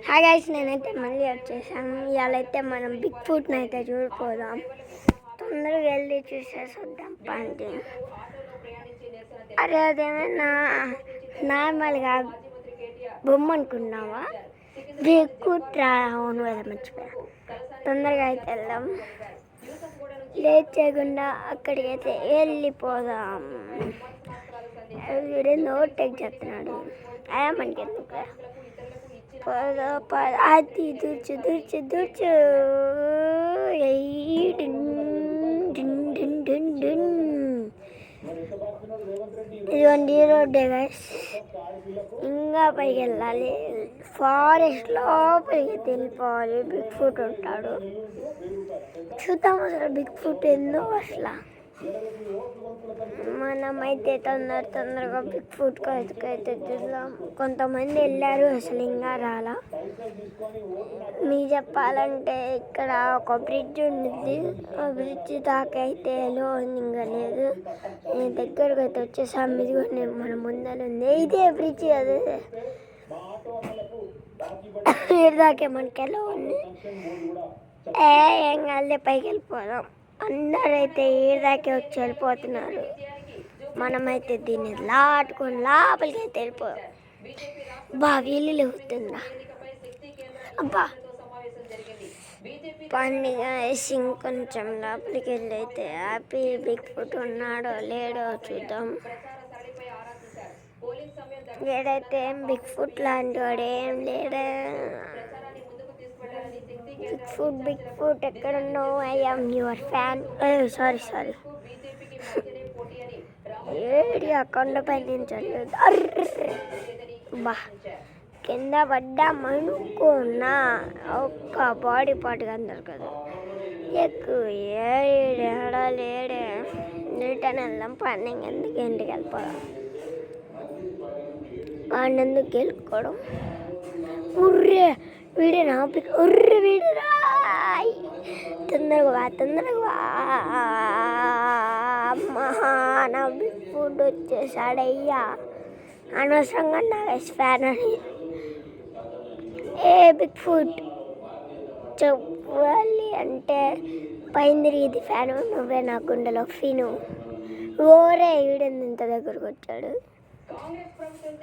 Hi guys, నేనైతే మళ్ళీ వచ్చేసాను. ఇవాళ అయితే మనం బిగ్ ఫుట్ని అయితే చూడిపోదాం. తొందరగా వెళ్ళి చూసేసి వద్దాం పండి. అరే అదేమైనా నార్మల్గా బొమ్మ అనుకున్నావా? బిగ్ ఫుట్ అవును కదా, మర్చిపోయా. తొందరగా అయితే వెళ్దాం, లేట్ చేయకుండా అక్కడికి అయితే వెళ్ళిపోదాం. వీడేందో టెక్ చేస్తున్నాడు. మనకి ఎందుకు అది దుర్చు ఇదిగోండి రోడ్డే గైస్. ఇంకా పైకి వెళ్ళాలి, ఫారెస్ట్ లోపలికి వెళ్ళిపోవాలి. బిగ్ ఫుట్ ఉంటాడు, చూద్దాం అసలు బిగ్ ఫుట్ ఏందో. అసలు మనమైతే తొందరగా బిగ్ ఫుట్ అయితే చూద్దాం. కొంతమంది వెళ్ళారు, అసలు ఇంకా రాలా. మీ చెప్పాలంటే ఇక్కడ ఒక బ్రిడ్జ్ ఉంది, ఆ బ్రిడ్జ్ దాకా అయితే ఇంకా లేదు. నేను దగ్గరకు అయితే వచ్చేసాం. ఇదిగోండి మన ముందర ఉంది, ఇదే బ్రిడ్జ్. అదే దాకే మనకి ఎలా ఉంది. ఏం కాలే, పైకి వెళ్ళిపోదాం. అందరైతే ఏదాకే వచ్చి వెళ్ళిపోతున్నారు. మనమైతే దీన్ని లాటుకొని లోపలికి అయితే వెళ్ళిపోదాం. వీళ్ళు లేవుతుందా అబ్బా. పండుగ ఇంకొంచెం లోపలికి వెళ్ళి అయితే హ్యాపీ బిగ్ ఫుట్ ఉన్నాడో లేడో చూద్దాం. ఏడైతే ఏం బిగ్ ఫుట్ లాంటి వాడు ఏం లేడా. బిగ్ ఫుట్ ఎక్కడున్నావు? I am your fan. Sorry AD ఆ కొండపై నుంచి బా కింద పడ్డామనుకున్నా ఒక్క బాడీ పార్ట్ అందరు కదా. ఎక్కువ ఏడాలేడే రిటర్న్ వెళ్దాం. పండుగ ఎందుకు ఇంటికి వెళ్ళిపోదాం, వాడినందుకు గెలుపుకోవడం. ఉర్రే వీడేనా ఉర్రే వీడరా. తొందరగా నా బిగ్ ఫుట్ వచ్చేసాడయ్యా. అనవసరంగా నా ఫ్యాన్ అని. బిగ్ ఫుట్ చెప్పాలి అంటే పైన తిరిగిది ఫ్యాన్, నువ్వే నా గుండెలో ఫీను. ఓరే వీడేంది ఇంత దగ్గరకు వచ్చాడు.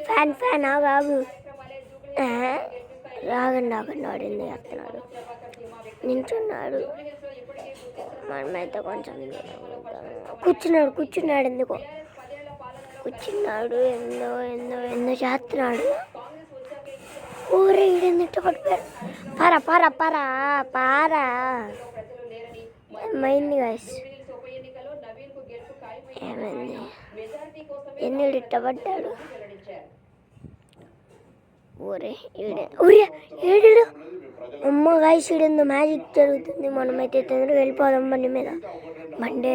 ఫ్యాన్ బాబు రాగండి వాడింది చేస్తున్నాడు, నించున్నాడు. మనమైతే కొంచెం కూర్చున్నాడు ఎందుకో కూర్చున్నాడు. ఎందో చేస్తున్నాడు. ఊరే ఈడెందుకు పట్టిపోయాడు. పారా ఏమైంది గైస్? ఏమైంది? ఎన్నిడు ఇట్టబడ్డాడు. ఏడు అమ్మ గాయస్, ఈడెందో మ్యాజిక్ జరుగుతుంది. మనమైతే తొందరగా వెళ్ళిపోదాం. బండి మీద బండి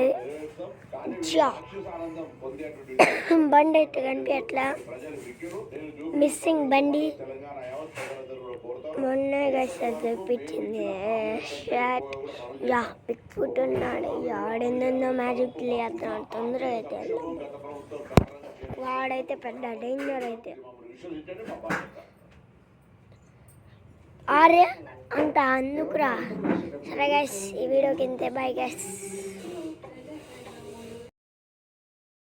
అయితే కనిపించట్లా. మిస్సింగ్ బండి. మొన్న గైస్ అది తెప్పించింది షాట్. బిగ్ ఫుట్ ఉన్నాడు. ఆడెందో మ్యాజిక్ చేస్తున్నాడు. తొందరగా అయితే వాడైతే పెద్ద డేంజర్ అయితే. అరే అంత అందుకురా. సరే గైస్, ఈ వీడియోకి ఇంతే. Bye guys.